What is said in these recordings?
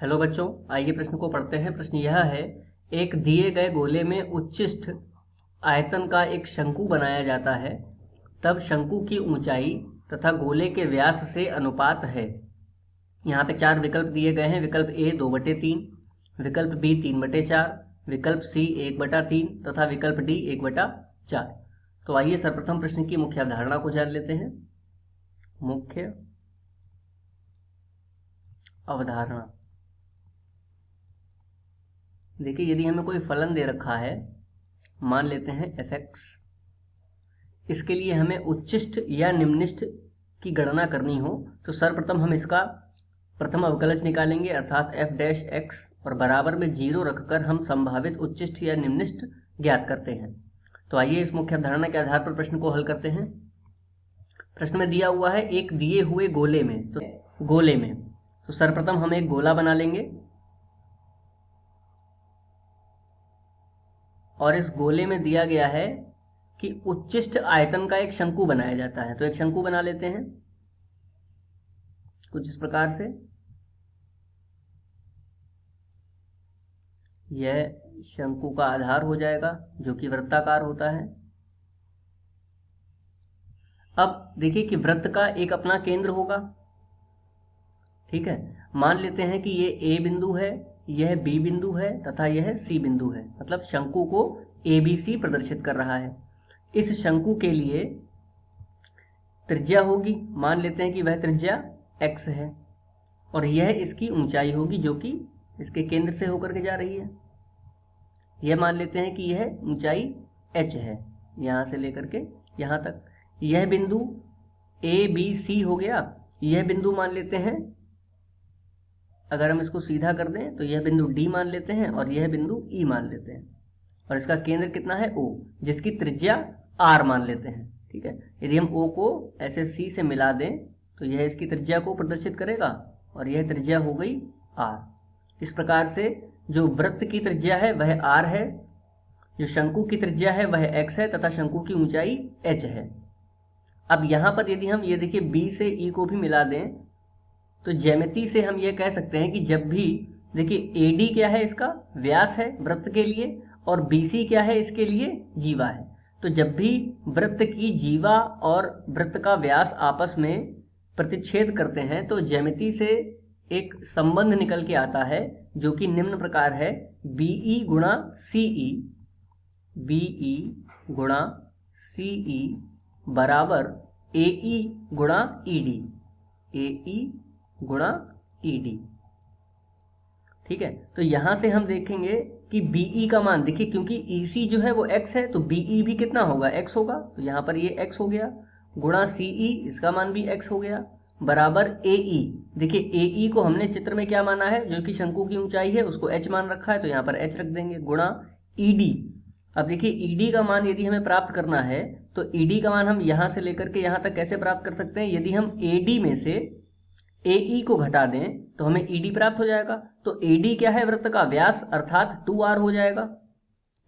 Hello बच्चों, आइए प्रश्न को पढ़ते हैं। प्रश्न यह है, एक दिए गए गोले में उच्चिष्ट आयतन का एक शंकु बनाया जाता है, तब शंकु की ऊंचाई तथा गोले के व्यास से अनुपात है। यहाँ पे 4 विकल्प दिए गए हैं। विकल्प ए 2/3, विकल्प बी 3/4, विकल्प सी 1/3 तथा विकल्प डी 1/4। तो आइए सर्वप्रथम प्रश्न की मुख्य अवधारणा को जान लेते हैं। मुख्य अवधारणा, देखिए यदि हमें कोई फलन दे रखा है, मान लेते हैं fx, इसके लिए हमें उच्चिष्ट या निम्निष्ट की गणना करनी हो तो सर्वप्रथम हम इसका प्रथम अवकलज निकालेंगे, अर्थात f डैश x, और बराबर में 0 रखकर हम संभावित उच्चिष्ट या निम्निष्ट ज्ञात करते हैं। तो आइए इस मुख्य अवधारणा के आधार पर प्रश्न को हल करते हैं। प्रश्न में दिया हुआ है एक दिए हुए गोले में, तो सर्वप्रथम हम एक गोला बना लेंगे और इस गोले में दिया गया है कि उच्चिष्ट आयतन का एक शंकु बनाया जाता है। तो एक शंकु बना लेते हैं कुछ इस प्रकार से। यह शंकु का आधार हो जाएगा जो कि वृत्ताकार होता है। अब देखिए कि वृत्त का एक अपना केंद्र होगा, ठीक है। मान लेते हैं कि ये ए बिंदु है, यह बी बिंदु है तथा यह सी बिंदु है, मतलब शंकु को ABC प्रदर्शित कर रहा है। इस शंकु के लिए त्रिज्या होगी, मान लेते हैं कि वह त्रिज्या x है, और यह इसकी ऊंचाई होगी जो कि इसके केंद्र से होकर के जा रही है। यह मान लेते हैं कि यह ऊंचाई h है, यहां से लेकर के यहां तक। यह बिंदु ABC हो गया। यह बिंदु मान लेते हैं, अगर हम इसको सीधा कर दें तो यह बिंदु D मान लेते हैं और यह बिंदु E मान लेते हैं, और इसका केंद्र कितना है O, जिसकी त्रिज्या R मान लेते हैं, ठीक है। यदि हम O को ऐसे C से मिला दें तो यह इसकी त्रिज्या को प्रदर्शित करेगा और यह त्रिज्या हो गई R। इस प्रकार से जो वृत्त की त्रिज्या है वह R है, जो शंकु की त्रिज्या है वह x है तथा शंकु की ऊंचाई h है। अब यहां पर यदि हम ये देखिए B से E को भी मिला दें तो ज्यामिति से हम ये कह सकते हैं कि जब भी, देखिए AD क्या है, इसका व्यास है वृत्त के लिए, और BC क्या है, इसके लिए जीवा है। तो जब भी वृत्त की जीवा और वृत्त का व्यास आपस में प्रतिच्छेद करते हैं तो ज्यामिति से एक संबंध निकल के आता है जो कि निम्न प्रकार है, BE गुणा CE, BE गुणा CE बराबर AE गुणा ED, AE गुणा ED, ठीक है। तो यहां से हम देखेंगे कि BE का मान, देखिए क्योंकि EC जो है वो x है तो BE भी कितना होगा, x होगा। तो यहां पर ये x हो गया, गुणा CE, इसका मान भी x हो गया, बराबर AE। देखिए AE को हमने चित्र में क्या माना है, जो कि शंकु की ऊंचाई है, उसको h मान रखा है, तो यहाँ पर h रख देंगे, गुणा ED। अब देखिए ED का मान यदि हमें प्राप्त करना है तो ED का मान हम यहां से लेकर के यहां तक कैसे प्राप्त कर सकते हैं, यदि हम AD में से AE को घटा दें तो हमें ED प्राप्त हो जाएगा। तो AD क्या है, वृत्त का व्यास, अर्थात 2R हो जाएगा,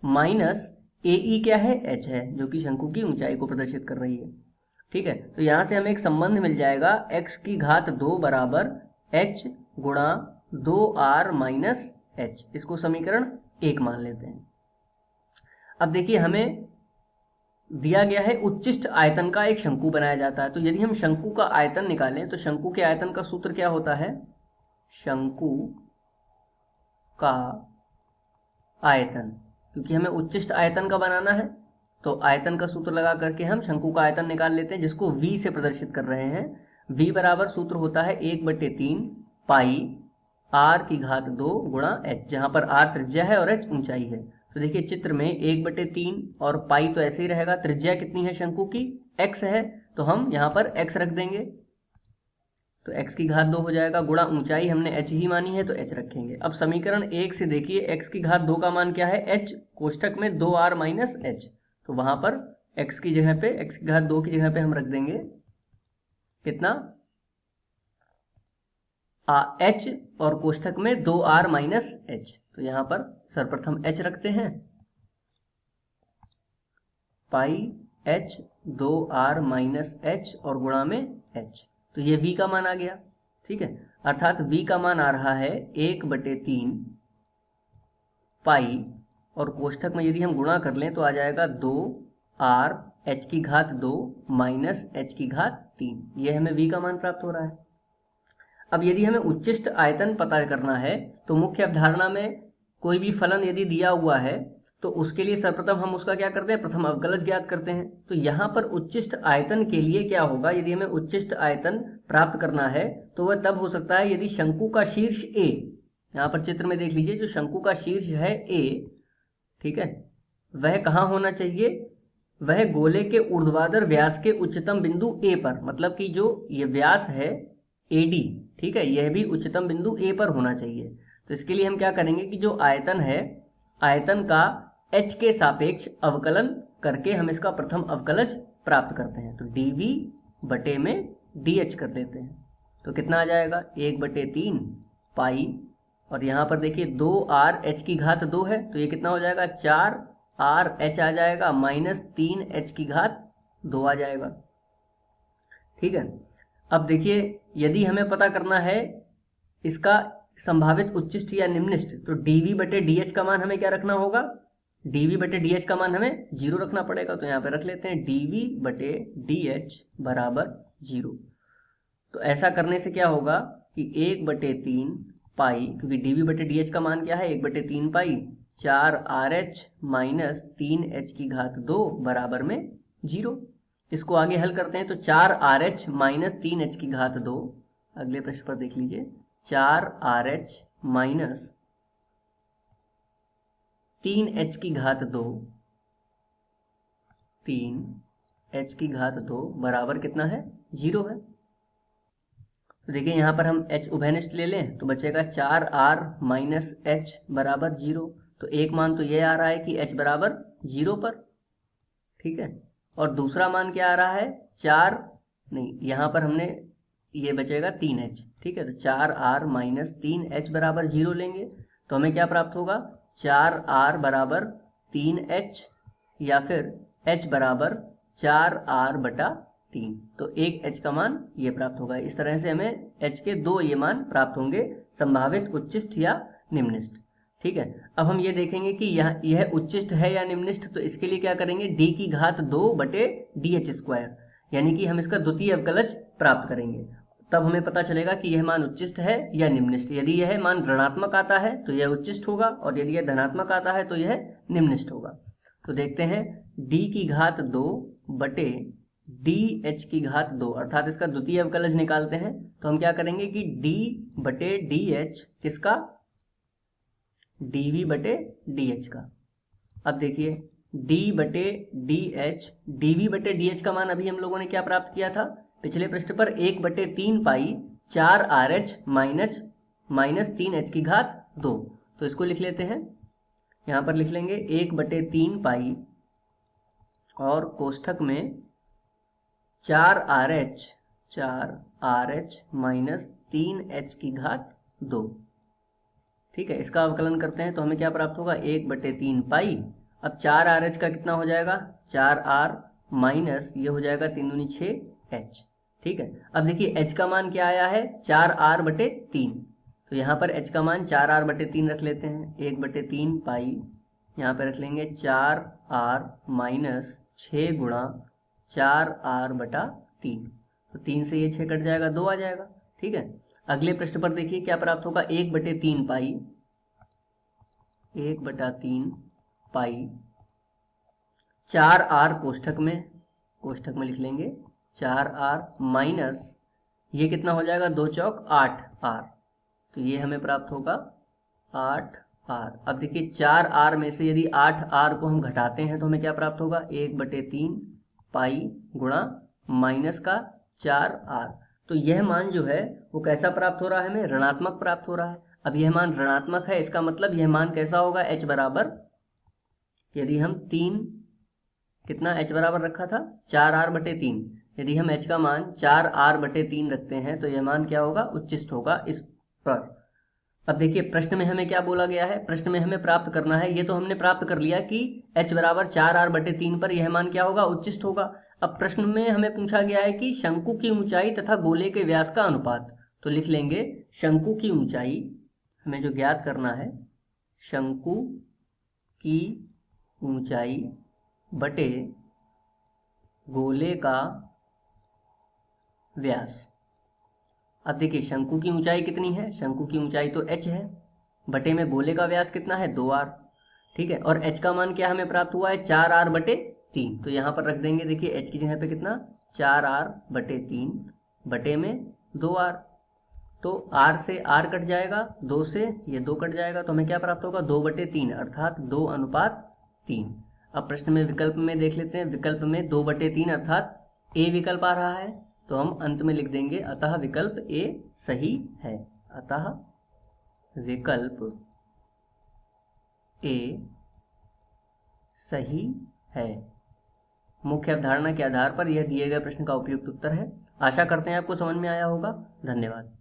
माइनस AE क्या है, h है, जो कि शंकु की ऊंचाई को प्रदर्शित कर रही है, ठीक है। तो यहां से हमें एक संबंध मिल जाएगा, x की घात 2 बराबर h गुणा 2R माइनस h। इसको समीकरण 1 मान लेते हैं। अब देखिए हमें दिया गया है उच्चिष्ट आयतन का एक शंकु बनाया जाता है। तो यदि हम शंकु का आयतन निकालें तो शंकु के आयतन का सूत्र क्या होता है, शंकु का आयतन, क्योंकि हमें उच्चिष्ट आयतन का बनाना है तो आयतन का सूत्र लगा करके हम शंकु का आयतन निकाल लेते हैं, जिसको V से प्रदर्शित कर रहे हैं। V बराबर सूत्र होता है 1/3 पाई R की घात 2 गुणा h, जहां पर R त्रिज्या है और h ऊंचाई है। तो देखिए चित्र में 1/3 और पाई तो ऐसे ही रहेगा, त्रिज्या कितनी है शंकु की, x है, तो हम यहाँ पर x रख देंगे, तो x की घात 2 हो जाएगा, गुणा ऊंचाई हमने h ही मानी है तो h रखेंगे। अब समीकरण 1 से देखिए x की घात 2 का मान क्या है, h, कोष्टक में 2R माइनस h, तो वहां पर x की जगह पे, x की घात 2 की जगह पे हम रख देंगे कितना, h, और कोष्टक में 2R माइनस h। तो यहां पर सर्वप्रथम h रखते हैं, पाई h 2R माइनस h और गुणा में h, तो ये V का मान आ गया, ठीक है। अर्थात v का मान आ रहा है 1/3 पाई, और कोष्ठक में यदि हम गुणा कर लें तो आ जाएगा 2r h की घात 2 माइनस h की घात 3। यह हमें v का मान प्राप्त हो रहा है। अब यदि हमें उच्चिष्ट आयतन पता करना है तो मुख्य अवधारणा में कोई भी फलन यदि दिया हुआ है तो उसके लिए सर्वप्रथम हम उसका क्या करते हैं, प्रथम अवकलज ज्ञात करते हैं। तो यहाँ पर उच्चिष्ट आयतन के लिए क्या होगा, यदि हमें उच्चिष्ट आयतन प्राप्त करना है तो वह तब हो सकता है यदि शंकु का शीर्ष a, यहाँ पर चित्र में देख लीजिए, जो शंकु का शीर्ष है a, ठीक है, वह कहाँ होना चाहिए, वह गोले के ऊर्ध्वाधर व्यास के उच्चतम बिंदु a पर, मतलब कि जो ये व्यास है AD, ठीक है, यह भी उच्चतम बिंदु a पर होना चाहिए। तो इसके लिए हम क्या करेंगे कि जो आयतन है, आयतन का h के सापेक्ष अवकलन करके हम इसका प्रथम अवकलज प्राप्त करते हैं। तो dv बटे में dh कर देते हैं, तो कितना आ जाएगा 1/3 पाई, और यहाँ पर देखिए 2r h की घात 2 है, तो ये कितना हो जाएगा 4r h आ जाएगा माइनस 3h की घात 2 आ जाएगा। ठीक है, अब देखिए यदि हमें पता करना है इसका संभावित उच्चिष्ट या निम्निष्ट, तो dv बटे dh का मान हमें क्या रखना होगा, dv बटे dh का मान हमें 0 रखना पड़ेगा। तो यहाँ पे रख लेते हैं dv बटे dh बराबर 0। तो ऐसा करने से क्या होगा कि 1/3 पाई, क्योंकि dv बटे dh का मान क्या है 1/3 पाई, 4rh माइनस 3h की घात 2 बराबर में 0। इसको आगे हल करते हैं तो 4rh माइनस 3h की घात 2, अगले प्रश्न पर देख लीजिए, 4rh माइनस 3h की घात 2, 3h की घात 2 बराबर कितना है 0 है। तो देखिए यहाँ पर हम h उभयनिष्ठ ले लें तो बचेगा 4r माइनस h बराबर 0। तो एक मान तो ये आ रहा है कि h बराबर 0 पर, ठीक है, और दूसरा मान क्या आ रहा है 4, नहीं यहाँ पर हमने ये बचेगा 3h, ठीक है, तो 4r माइनस 3h बराबर 0 लेंगे तो हमें क्या प्राप्त होगा 4r बराबर 3h, या फिर h बराबर 4r बटा 3, तो एक h का मान ये प्राप्त होगा। इस तरह से हमें h के दो ये मान प्राप्त होंगे, संभावित उच्चिष्ट या निम्निष्ठ। ठीक है, अब हम ये देखेंगे कि यह उच्चिष्ट है या निम्निष्ठ, तो इसके लिए क्या करेंगे d की घात 2 बटे dh स्क्वायर, यानी कि हम इसका द्वितीय अवकलज प्राप्त करेंगे। तब हमें पता चलेगा कि यह मान उच्चिष्ट है या निम्निष्ठ। यदि यह मान ऋणात्मक आता है तो यह उच्चिष्ट होगा, और यदि यह धनात्मक आता है तो यह निम्निष्ठ होगा। तो देखते हैं d की घात 2 बटे dh की घात 2, अर्थात इसका द्वितीय अवकलज निकालते हैं। तो हम क्या करेंगे कि d बटे dh किसका, dv बटे dh का। अब देखिए d बटे dh, dv बटे dh का मान अभी हम लोगों ने क्या प्राप्त किया था पिछले पृष्ठ पर, 1/3 पाई 4rh माइनस 3h की घात 2। तो इसको लिख लेते हैं, यहाँ पर लिख लेंगे 1/3 पाई और कोष्ठक में 4rh माइनस 3h की घात 2। ठीक है, इसका अवकलन करते हैं तो हमें क्या प्राप्त होगा 1/3 पाई। अब 4rh का कितना हो जाएगा 4r माइनस ये हो जाएगा 3 दूनी 6h। ठीक है, अब देखिए h का मान क्या आया है 4r बटे 3, तो यहाँ पर h का मान 4r बटे 3 रख लेते हैं। 1/3 पाई, यहाँ पे रख लेंगे 4r माइनस 6 गुणा 4r बटा 3, तो 3 से ये 6 कट जाएगा, 2 आ जाएगा। ठीक है, अगले प्रश्न पर देखिए क्या प्राप्त होगा 1/3 पाई, 1/3 पाई 4r कोष्ठक में लिख लेंगे 4r माइनस ये कितना हो जाएगा 2 चौक 8r, तो ये हमें प्राप्त होगा 8r। अब देखिए 4r में से यदि 8r को हम घटाते हैं तो हमें क्या प्राप्त होगा 1/3 पाई गुणा माइनस का 4r। तो यह मान जो है वो कैसा प्राप्त हो रहा है, हमें ऋणात्मक प्राप्त हो रहा है। अब यह मान ऋणात्मक है, इसका मतलब यह मान कैसा होगा h बराबर, यदि हम 3 कितना h बराबर रखा था 4r बटे 3, यदि हम h का मान 4r बटे 3 रखते हैं तो यह मान क्या होगा उच्चिष्ट होगा इस पर। अब देखिए प्रश्न में हमें क्या बोला गया है, प्रश्न में हमें प्राप्त करना है, ये तो हमने प्राप्त कर लिया कि h बराबर 4r बटे 3 पर यह मान क्या होगा उच्चिष्ट होगा। अब प्रश्न में हमें पूछा गया है कि शंकु की ऊंचाई तथा गोले के व्यास का अनुपात, तो लिख लेंगे शंकु की ऊंचाई, हमें जो ज्ञात करना है, शंकु की ऊंचाई बटे गोले का व्यास। अब देखिए शंकु की ऊंचाई कितनी है, शंकु की ऊंचाई तो h है, बटे में गोले का व्यास कितना है 2r, ठीक है, और h का मान क्या हमें प्राप्त हुआ है 4r बटे 3, तो यहाँ पर रख देंगे, देखिए h की जगह पे कितना 4r बटे 3 बटे में 2r, तो r से r कट जाएगा, 2 से ये 2 कट जाएगा, तो हमें क्या प्राप्त होगा 2 बटे 3 अर्थात 2:3। अब प्रश्न में विकल्प में देख लेते हैं, विकल्प में 2 बटे 3 अर्थात a विकल्प आ रहा है, तो हम अंत में लिख देंगे अतः विकल्प ए सही है, अतः विकल्प ए सही है। मुख्य अवधारणा के आधार पर यह दिए गए प्रश्न का उपयुक्त उत्तर है। आशा करते हैं आपको समझ में आया होगा। धन्यवाद।